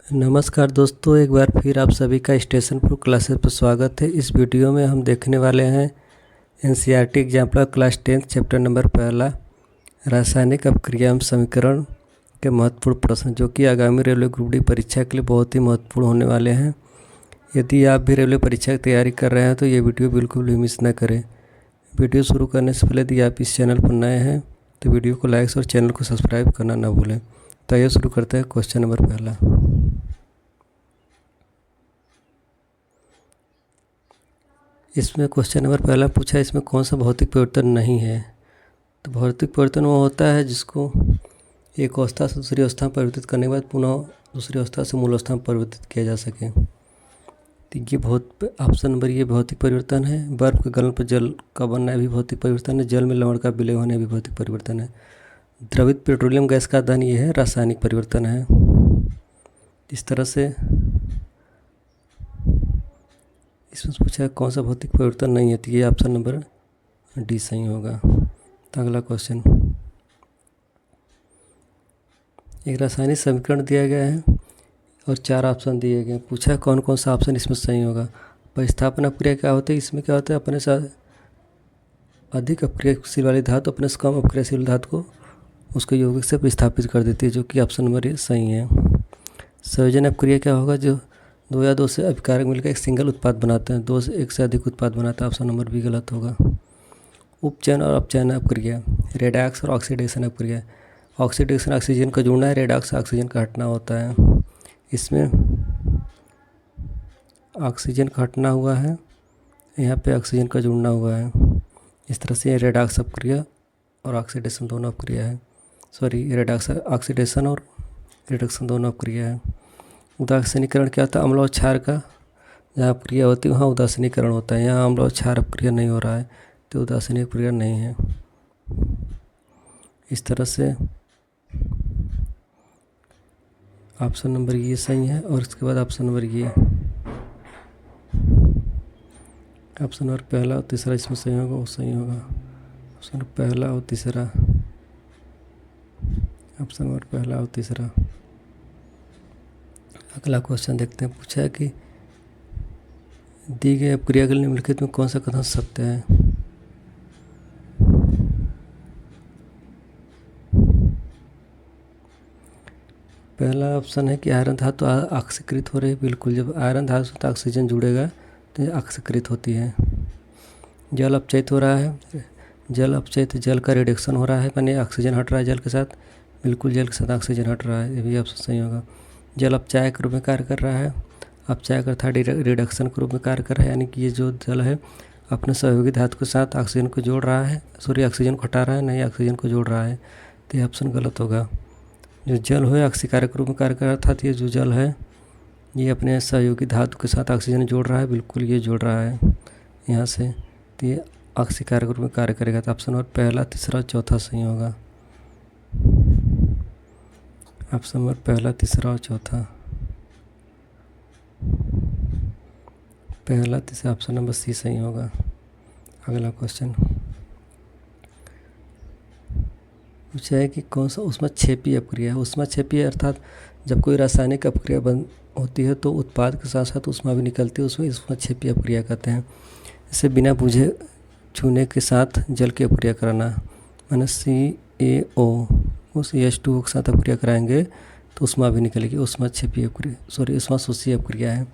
नमस्कार दोस्तों, एक बार फिर आप सभी का स्टेशन प्रो क्लासेस पर स्वागत है। इस वीडियो में हम देखने वाले हैं NCERT example class 10 chapter number पहला रासायनिक अपक्रिया एवं समीकरण के महत्वपूर्ण प्रश्न, जो कि आगामी रेलवे ग्रुप डी परीक्षा के लिए बहुत ही महत्वपूर्ण होने वाले हैं। यदि आप भी रेलवे परीक्षा की तैयारी कर रहे हैं तो ये वीडियो बिल्कुल भी मिस न करें। वीडियो शुरू करने से पहले यदि आप इस चैनल पर नए हैं तो वीडियो को लाइक और चैनल को सब्सक्राइब करना ना भूलें। तो आइए शुरू करते हैं क्वेश्चन नंबर पहला। इसमें क्वेश्चन नंबर पहला पूछा, इसमें कौन सा भौतिक परिवर्तन नहीं है। तो भौतिक परिवर्तन वो होता है जिसको एक अवस्था से दूसरी अवस्था में परिवर्तित करने के बाद पुनः दूसरी अवस्था से मूल अवस्था में परिवर्तित किया जा सके। तो ये ऑप्शन नंबर ये भौतिक परिवर्तन है। बर्फ के गलन पर जल का बनना भी भौतिक परिवर्तन है। जल में लवण का विलय होना भी भौतिक परिवर्तन है। द्रवित पेट्रोलियम गैस का दहन ये है रासायनिक परिवर्तन है। इस तरह से इसमें पूछा कौन सा भौतिक परिवर्तन नहीं है, तो ये ऑप्शन नंबर डी सही होगा। तो अगला क्वेश्चन, एक रासायनिक समीकरण दिया गया है और 4 ऑप्शन दिए गए। पूछा कौन कौन सा ऑप्शन इसमें सही होगा। प्रतिस्थापन अपक्रिया क्या होती है, इसमें क्या होता है, अपने से अधिक अपक्रियाशील वाली धातु अपने से कम अपक्रियाशील धातु को उसके यौगिक से प्रतिस्थापित कर देती है, जो कि ऑप्शन नंबर ये सही है। संयोजन अपक्रिया क्या होगा, जो 2 या 2 से अभिकारक मिलकर एक सिंगल उत्पाद बनाते हैं। 2 से 1 से अधिक उत्पाद बनाता है, ऑप्शन नंबर बी गलत होगा। उपचयन और अपचयन अपक्रिया, रेडॉक्स और ऑक्सीडेशन अपक्रिया। ऑक्सीडेशन ऑक्सीजन का जुड़ना है, रेडॉक्स ऑक्सीजन का हटना होता है। इसमें ऑक्सीजन का हटना हुआ है, यहाँ पे ऑक्सीजन का जुड़ना हुआ है। इस तरह से रेडॉक्स अपक्रिया और ऑक्सीडेशन दोनों अपक्रिया है। रेडॉक्स ऑक्सीडेशन और रिडक्शन दोनों अपक्रिया है। उदासीनीकरण क्या होता है, अम्ल और क्षार का जहाँ अपक्रिया होती है वहाँ उदासीनीकरण होता है। यहाँ अम्ल और क्षार अपक्रिया नहीं हो रहा है तो उदासीन अपक्रिया नहीं है। इस तरह से ऑप्शन नंबर ये सही है। और इसके बाद ऑप्शन नंबर ये, ऑप्शन नंबर पहला और तीसरा इसमें सही होगा, वो सही होगा। ऑप्शन नंबर पहला और तीसरा, ऑप्शन नंबर पहला और तीसरा। अगला क्वेश्चन देखते हैं। पूछा है कि दी गई अपक्रिया के लिए निम्नलिखित में कौन सा कथन सत्य है। पहला ऑप्शन है कि आयरन धातु ऑक्सीकृत हो रही है। बिल्कुल, जब आयरन धातु से ऑक्सीजन जुड़ेगा तो ये ऑक्सीकृत होती है। जल अपचयित हो रहा है, जल अपचयित, जल का रिडक्शन हो रहा है, यानी ऑक्सीजन हट रहा है जल के साथ। बिल्कुल, जल के साथ ऑक्सीजन हट रहा है, ये भी ऑप्शन सही होगा। जल अपचाय के रूप में कार्य कर रहा है, अपचाय का अर्थात रिडक्शन के रूप में कार्य कर रहा है, यानी कि ये जो जल है अपने सहयोगी धातु के साथ ऑक्सीजन को जोड़ रहा है, ऑक्सीजन को हटा रहा है, नहीं ऑक्सीजन को जोड़ रहा है। तो ये ऑप्शन गलत होगा। जो जल है ऑक्सीकारक के रूप में कार्य कर रहा है, अर्थात ये जो जल है ये अपने सहयोगी धातु के साथ ऑक्सीजन जोड़ रहा है। बिल्कुल, ये जोड़ रहा है यहाँ से, तो ये ऑक्सीकारक रूप में कार्य करेगा। तो ऑप्शन नंबर पहला, तीसरा, चौथा सही होगा। ऑप्शन नंबर पहला, तीसरा और चौथा, पहला तीसरा, ऑप्शन नंबर सी सही होगा। अगला क्वेश्चन पूछा है कि कौन सा ऊष्माक्षेपी अपक्रिया है। ऊष्माक्षेपी अर्थात जब कोई रासायनिक अपक्रिया बंद होती है तो उत्पाद के साथ साथ ऊष्मा भी निकलती है, उसमें ऊष्माक्षेपी अपक्रिया कहते हैं। इसे बिना बुझे छूने के साथ जल की अपक्रिया कराना, माने CaO उस H2O के साथ अपक्रिया कराएंगे तो ऊष्मा भी निकलेगी। ऊष्माक्षेपी अपक्रिया, ऊष्माशोषी अपक्रिया है।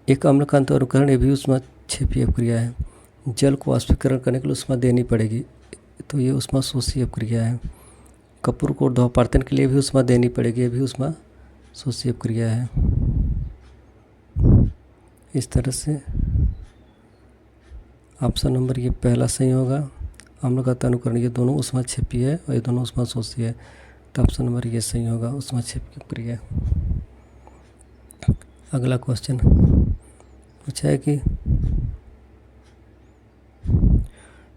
एक अम्ल का अंतःअनुकरण, ये भी ऊष्माक्षेपी अपक्रिया है। जल को वाष्पीकरण करने के लिए ऊष्मा देनी पड़ेगी, तो ये ऊष्माशोषी अपक्रिया है। कपूर को ध्रुवपातन के लिए भी ऊष्मा देनी पड़ेगी, ये भी ऊष्माशोषी अपक्रिया है। इस तरह से ऑप्शन नंबर ये पहला सही होगा। अम्ल का अनुकरण, ये दोनों ऊष्माक्षेपी है और ये दोनों ऊष्माशोषी है, तो ऑप्शन नंबर ये सही होगा, ऊष्माक्षेपी अपक्रिया। अगला क्वेश्चन पूछा है कि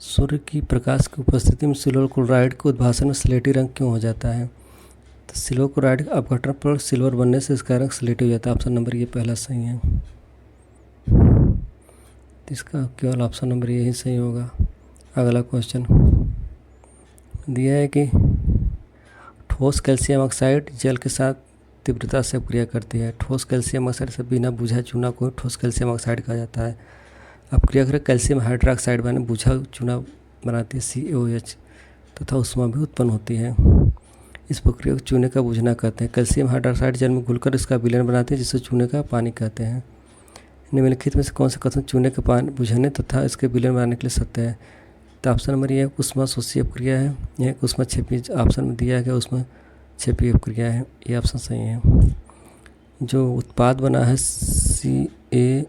सूर्य की प्रकाश की उपस्थिति में सिल्वर क्लोराइड के उद्भासन में स्लेटी रंग क्यों हो जाता है। तो सिल्वर क्लोराइड के अपघटन पर सिल्वर बनने से इसका रंग स्लेटी हो जाता है। ऑप्शन नंबर ये पहला सही है, तो इसका केवल ऑप्शन नंबर यही सही होगा। अगला क्वेश्चन दिया है कि ठोस कैल्शियम ऑक्साइड जल के साथ तीव्रता से अपक्रिया करती है। ठोस कैल्शियम ऑक्साइड से बिना बुझा चूना को ठोस कैल्शियम ऑक्साइड कहा जाता है। अपक्रिया कर कैल्शियम हाइड्रोक्साइड बने बुझा चूना बनाती है CaOH तथा उष्मा भी उत्पन्न होती है। इस प्रक्रिया को चूने का बुझना कहते हैं। कैल्शियम हाइड्रोक्साइड जल में घुलकर इसका विलयन बनाते हैं जिसे चूने का पानी कहते हैं। निम्नलिखित में से कौन सा कथन चूने का पानी बुझाने तथा इसके विलयन बनाने के लिए सत्य है? तो ऑप्शन नंबर ये उष्मा शोषी अपक्रिया है। यह उष्मा क्षेपी ऑप्शन में दिया गया उष्मा क्षेपी अपक्रिया है। ये ऑप्शन सही है। जो उत्पाद बना है CaOH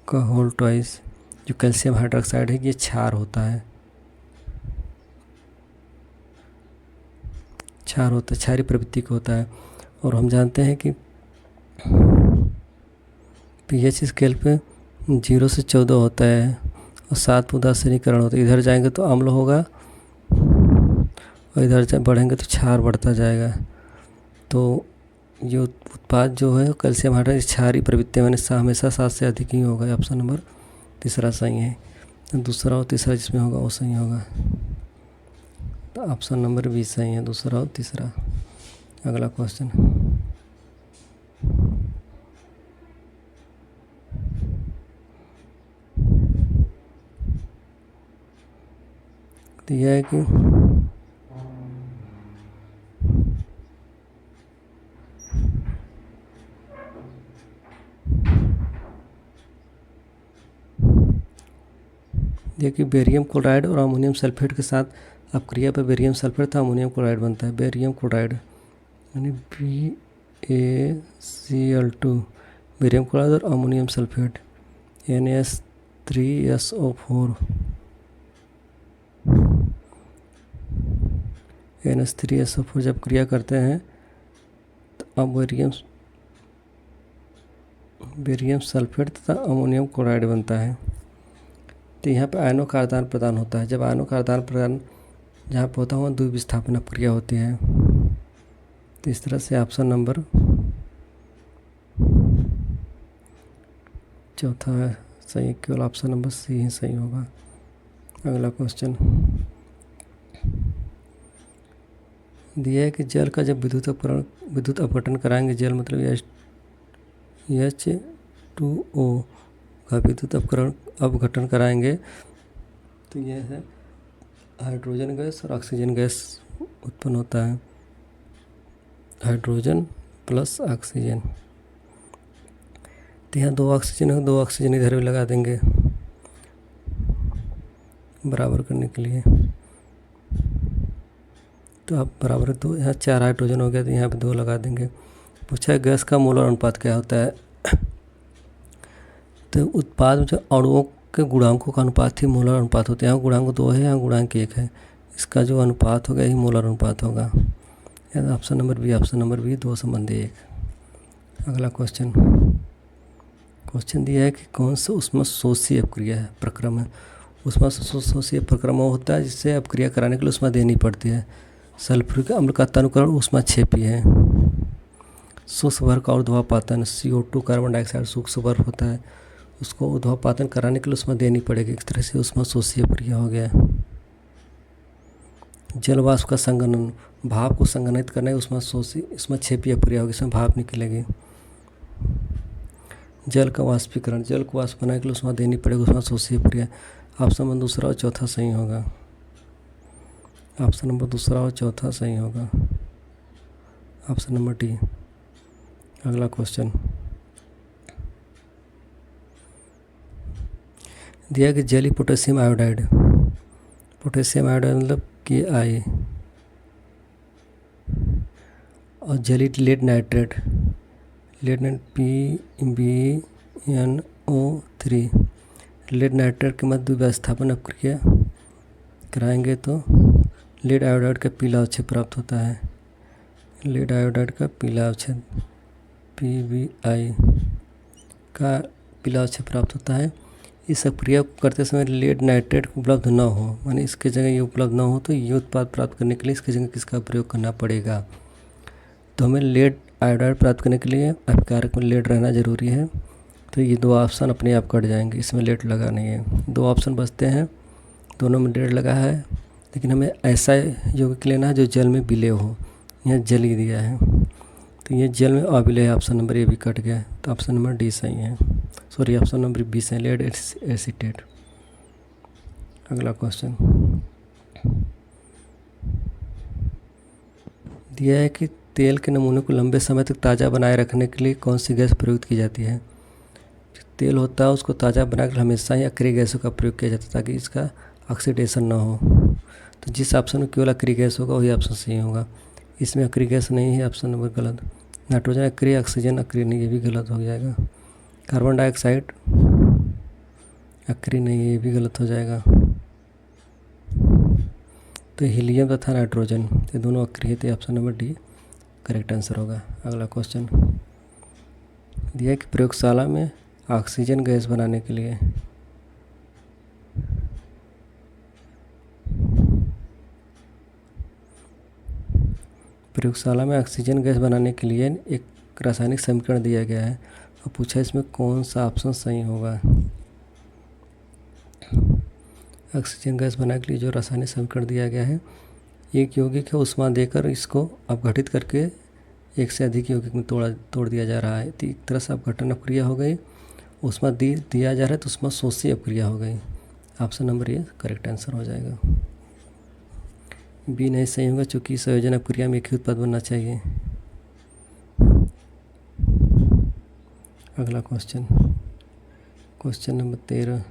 का होल ट्वाइस, जो कैल्शियम हाइड्रोक्साइड है, ये क्षार होता है। क्षारीय प्रवृत्ति का होता है। और हम जानते हैं कि pH स्केल पे 0 से 14 होता है और 7 उदासीनीकरण होता है। इधर जाएंगे तो अम्ल होगा और इधर बढ़ेंगे तो क्षार बढ़ता जाएगा। तो ये उत्पाद जो है कैल्शियम हाइड्रोक्साइड क्षारीय प्रवृत्ति मैंने हमेशा 7 से अधिक ही होगा। ऑप्शन नंबर तीसरा सही है। दूसरा और तीसरा जिसमें होगा वो सही होगा। तो ऑप्शन नंबर 20 सही है, दूसरा और तीसरा। अगला क्वेश्चन, तो यह है कि देखिए बेरियम क्लोराइड और अमोनियम सल्फेट के साथ अपक्रिया पर बेरियम सल्फेट था अमोनियम क्लोराइड बनता है। बेरियम क्लोराइड यानी BaCl2 बेरियम क्लोराइड और अमोनियम सल्फेट NS3SO4 NS3SO4 जब क्रिया करते हैं तो अब बेरियम सल्फेट तथा अमोनियम क्लोराइड बनता है। तो यहाँ पर आयनों का आदान प्रदान होता है। जब आयनों का आदान प्रदान जहाँ पर होता है वहाँ द्विविस्थापन अपक्रिया होती है। तो इस तरह से ऑप्शन नंबर चौथा है सही, केवल ऑप्शन नंबर C ही सही होगा। अगला क्वेश्चन दिया है कि जल का जब विद्युत अपघटन कराएंगे, जल मतलब H2O का विद्युत अपघटन कराएंगे तो यह है हाइड्रोजन गैस और ऑक्सीजन गैस उत्पन्न होता है। Hydrogen plus oxygen. तो यहाँ 2 ऑक्सीजन है, 2 ऑक्सीजन इधर भी लगा देंगे बराबर करने के लिए। तो अब बराबर 2, यहाँ 4 हाइड्रोजन हो गया तो यहाँ पे 2 लगा देंगे। पूछा है गैस का मोलर अनुपात क्या होता है। तो उत्पाद में जो अणुओं के गुणांकों का अनुपात ही मोलर अनुपात होता है। यहाँ गुणांक 2 है, यहाँ गुणांक 1 है। इसका जो अनुपात होगा यही मोलर अनुपात होगा। ऑप्शन नंबर बी 2 संबंधी 1। अगला क्वेश्चन दिया है कि कौन सा उष्मा शोषी अपक्रिया है प्रक्रम है। उष्मा शोषी प्रक्रम होता है जिससे अपक्रिया कराने के लिए उष्मा देनी पड़ती है। सल्फ्यूरिक अम्ल का तनुकरण उष्मा क्षेपी है। सूक्ष्म वर्ग का ऊर्ध्वापातन CO2 कार्बन डाइऑक्साइड सूक्ष्म वर्ग होता है, उसको ऊर्ध्वापातन कराने के लिए उष्मा देनी पड़ेगी। इस तरह से उष्मा शोषी अपक्रिया हो गया। जल वाष्प का संघनन भाप को संघनित करने उष्मा क्षेपी अपक्रिया होगी, इसमें भाप निकलेगी। जल का वाष्पीकरण जल को वाष्प बनाने के लिए उष्मा देनी पड़ेगी, उष्मा शोषी अपक्रिया। ऑप्शन नंबर दूसरा और चौथा सही होगा। ऑप्शन नंबर दूसरा और चौथा सही होगा। Option number D. अगला क्वेश्चन दिया कि जली पोटेशियम आयोडाइड मतलब Ki और जली lead nitrate PbNO3 lead nitrate के मध्य द्विविस्थापन अपक्रिया कराएंगे तो लेड आयोडाइड का पीला अवक्षेप प्राप्त होता है। लेड आयोडाइड का पीला अवक्षेप PbI का पीला अवक्षेप प्राप्त होता है। इस अपक्रिया को करते समय लेड नाइट्रेट उपलब्ध न हो, माने इसके जगह ये उपलब्ध न हो तो ये उत्पाद प्राप्त करने के लिए इसकी जगह किसका प्रयोग करना पड़ेगा। तो हमें लेड आयोडाइड प्राप्त करने के लिए अपकारक में लेड रहना ज़रूरी है। तो ये 2 ऑप्शन अपने आप कट जाएंगे, इसमें लेड लगा नहीं है। 2 ऑप्शन बचते हैं, दोनों में लेड लगा है, लेकिन हमें ऐसा यौगिक लेना है जो जल में विलय हो। यहाँ जल ही दिया है, तो ये जल में अविलय है, ऑप्शन नंबर ए भी कट गया, तो ऑप्शन नंबर डी सही है, सॉरी ऑप्शन नंबर बी सही, लेड एसीटेट। अगला क्वेश्चन दिया है कि तेल के नमूने को लंबे समय तक ताज़ा बनाए रखने के लिए कौन सी गैस प्रयुक्त की जाती है। जो तेल होता है उसको ताज़ा बनाकर हमेशा ही अक्रिय गैसों का प्रयोग किया जाता है ताकि इसका ऑक्सीडेशन ना हो। तो जिस ऑप्शन में केवल अक्रिय गैस होगा वही ऑप्शन सही होगा। इसमें अक्रिय गैस नहीं है, ऑप्शन नंबर गलत। नाइट्रोजन अक्रिय, ऑक्सीजन अक्रिय नहीं, ये भी गलत हो जाएगा। कार्बन डाइऑक्साइड अक्रिय नहीं है, ये भी गलत हो जाएगा। तो हीलियम तथा नाइट्रोजन ये दोनों अक्रिय थे, option number D correct answer होगा। अगला क्वेश्चन दिया कि प्रयोगशाला में ऑक्सीजन गैस बनाने के लिए ऑक्सीजन गैस बनाने के लिए एक रासायनिक समीकरण दिया गया है और पूछा इसमें कौन सा ऑप्शन सही होगा। ऑक्सीजन गैस बनाने के लिए जो रासायनिक समीकरण दिया गया है, एक यौगिक है उष्मा देकर इसको अपघटित करके एक से अधिक यौगिक में तोड़ दिया जा रहा है। तो एक तरह से अपघटन अपक्रिया हो गई, उष्मा दिया जा रहा है तो उष्मा शोषी अपक्रिया हो गई। Option number A correct answer हो जाएगा। बी नहीं सही होगा क्योंकि संयोजन अपक्रिया में एक ही उत्पाद बनना चाहिए। अगला क्वेश्चन नंबर 13,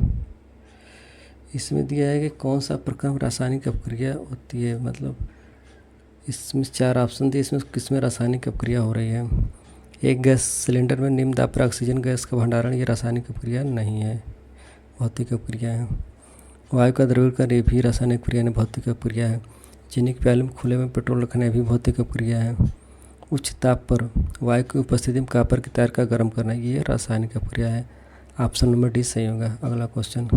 इसमें दिया है कि कौन सा प्रक्रम रासायनिक अपक्रिया होती है। मतलब इसमें 4 ऑप्शन थे, इसमें किसमें रासायनिक अपक्रिया हो रही है। एक गैस सिलेंडर में निम्न दाब पर ऑक्सीजन गैस का भंडारण, ये रासायनिक अपक्रिया नहीं है, भौतिक अपक्रिया है। वायु का द्रवीकरण ये भी रासायनिक अपक्रिया नहीं, भौतिक अपक्रिया है। चीनी के प्याले में खुले में पेट्रोल रखना भी भौतिक अपक्रिया है। उच्च ताप पर वायु की उपस्थिति में कॉपर की तार का गर्म करना, ये रासायनिक अपक्रिया है। ऑप्शन नंबर डी सही होगा। अगला क्वेश्चन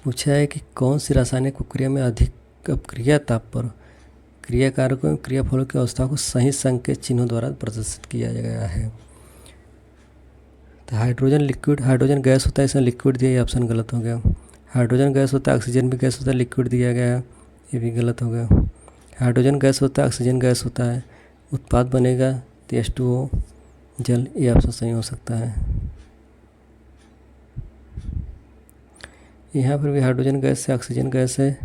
पूछा है कि कौन सी रासायनिक प्रक्रिया में अधिक अपक्रिया ताप पर क्रिया कारकों में क्रियाफलों की अवस्था को सही संकेत चिन्हों द्वारा प्रदर्शित किया गया है। तो हाइड्रोजन लिक्विड, हाइड्रोजन गैस होता है, इसमें लिक्विड दिया, ये ऑप्शन गलत हो गया। हाइड्रोजन गैस होता है, ऑक्सीजन भी गैस होता है, लिक्विड दिया गया है, ये भी गलत हो गया। हाइड्रोजन गैस होता है, ऑक्सीजन गैस होता है, उत्पाद बनेगा तो H2O जल, ये ऑप्शन सही हो सकता है। यहाँ पर भी हाइड्रोजन गैस से ऑक्सीजन गैस है,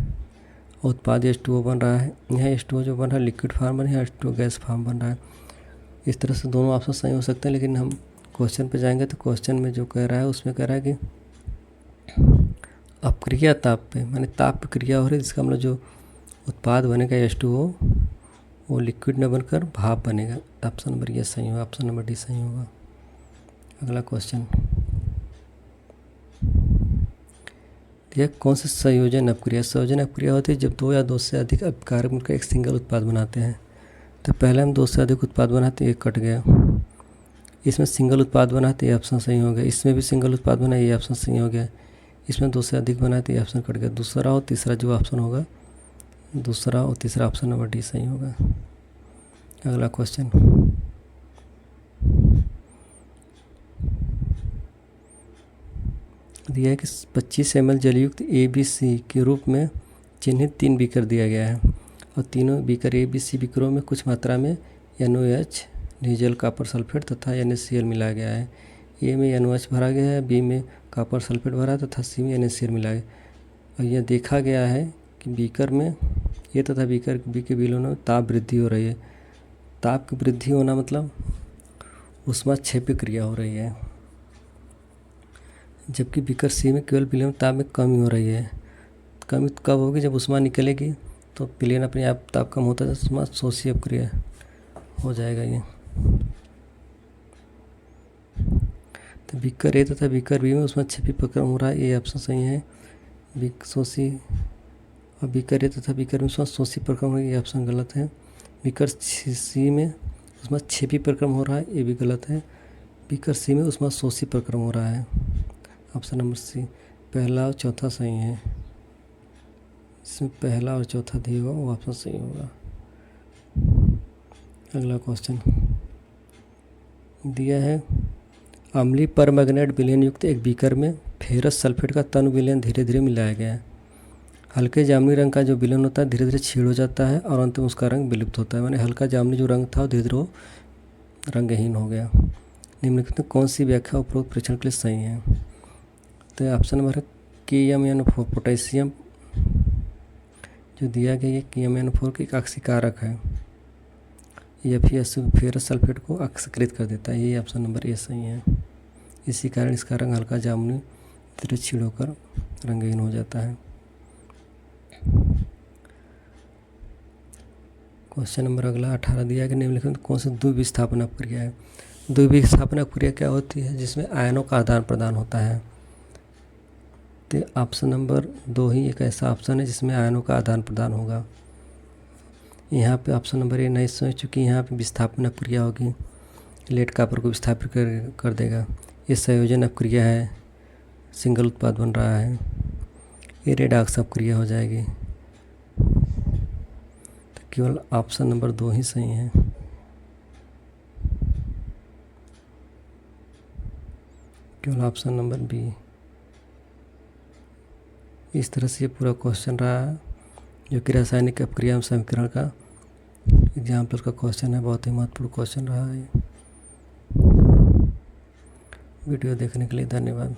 उत्पाद H2O बन रहा है। यहाँ H2O जो बन रहा है लिक्विड फॉर्म बन रहा है, H2O गैस फॉर्म बन रहा है। इस तरह से दोनों ऑप्शन सही हो सकते हैं, लेकिन हम क्वेश्चन पे जाएंगे तो क्वेश्चन में जो कह रहा है उसमें कह रहा है कि अपक्रिया ताप पे, माने ताप पे क्रिया हो रही है, जिसका मतलब जो उत्पाद बनेगा H2O वो लिक्विड न बनकर भाप बनेगा। ऑप्शन नंबर ये सही होगा, ऑप्शन नंबर डी सही होगा। अगला क्वेश्चन, यह कौन सी संयोजन अपक्रिया। संयोजन अपक्रिया होती है जब 2 या 2 से अधिक अपकारक मिलकर एक सिंगल उत्पाद बनाते हैं। तो पहले हम 2 से अधिक उत्पाद बनाते, एक कट गया। इसमें सिंगल उत्पाद बनाते, ये ऑप्शन सही हो गया। इसमें भी सिंगल उत्पाद बना, ये ऑप्शन सही हो गया। इसमें 2 से अधिक बनाते, ये ऑप्शन कट गया। दूसरा और तीसरा जो ऑप्शन होगा, दूसरा और तीसरा ऑप्शन नंबर डी सही होगा। अगला क्वेश्चन, दिया है कि 25 ml जलयुक्त ABC के रूप में चिन्हित 3 बीकर दिया गया है और तीनों बीकर ABC बीकरों में कुछ मात्रा में NOH डीजल कॉपर सल्फेट तथा NaCl मिलाया गया है। ए में NOH भरा गया है, बी में कॉपर सल्फेट भरा तथा सी में NaCl मिलाया गया। और यह देखा गया है कि बीकर में ये तथा बीकर बी के बिलों में ताप वृद्धि हो रही है। ताप की वृद्धि होना मतलब ऊष्माक्षेपी क्रिया हो रही है, जबकि बीकर सी में केवल विलयन ताप में कमी हो रही है। कमी कब होगी, जब ऊष्मा निकलेगी तो विलयन अपने आप ताप कम होता है, ऊष्मा शोषी अपक्रिया हो जाएगा ये। तो बीकर ए तथा बीकर बी में ऊष्माक्षेपी प्रक्रम हो रहा है, ये ऑप्शन सही है। शोषी और बीकर ए तथा बीकर में ऊष्माशोषी प्रक्रम हो, ये ऑप्शन गलत है। बीकर सी में ऊष्माक्षेपी प्रक्रम हो रहा है, ये भी गलत है। बीकर सी में ऊष्माशोषी प्रक्रम हो रहा है, ऑप्शन नंबर सी। पहला और चौथा सही है, इसमें पहला और चौथा दिया होगा वो ऑप्शन सही होगा। अगला क्वेश्चन दिया है, अम्लीय परमैंगनेट विलयन युक्त एक बीकर में फेरस सल्फेट का तन विलयन धीरे धीरे मिलाया गया है। हल्के जामुनी रंग का जो विलयन होता है धीरे धीरे क्षीण हो जाता है और अंत में उसका रंग विलुप्त होता है। माने हल्का जामुनी जो रंग था वो धीरे धीरे वो रंगहीन हो गया। निम्नलिखित में कौन सी व्याख्या उपरोक्त परीक्षण के लिए सही है? तो ऑप्शन नंबर है KMnO4 पोटेशियम जो दिया गया ये KMnO4 का एक ऑक्सीकारक है। Fe फेरस सल्फेट को ऑक्सीकृत कर देता है। ये ऑप्शन नंबर ए सही है। इसी कारण इसका रंग हल्का जामुनी धीरे क्षीण होकर रंगहीन हो जाता है। क्वेश्चन नंबर अगला 18 दिया गया निम्नलिखित में कौन सी द्विविस्थापना प्रक्रिया है? द्विविस्थापना प्रक्रिया क्या होती है? जिसमें आयनों का आदान प्रदान होता है। तो ऑप्शन नंबर 2 ही एक ऐसा ऑप्शन है जिसमें आयनों का आदान प्रदान होगा। यहाँ पे ऑप्शन नंबर ए नहीं सोच, चूँकि यहाँ पे विस्थापन क्रिया होगी, लेड कॉपर को विस्थापित कर देगा। ये संयोजन अपक्रिया है, सिंगल उत्पाद बन रहा है। ये रेडॉक्स अपक्रिया हो जाएगी। तो केवल ऑप्शन नंबर 2 ही सही है। केवल ऑप्शन नंबर बी। इस तरह से ये पूरा क्वेश्चन रहा है जो कि रासायनिक अपक्रिया समीकरण का एग्जाम्पल का क्वेश्चन है। बहुत ही महत्वपूर्ण क्वेश्चन रहा है। वीडियो देखने के लिए धन्यवाद।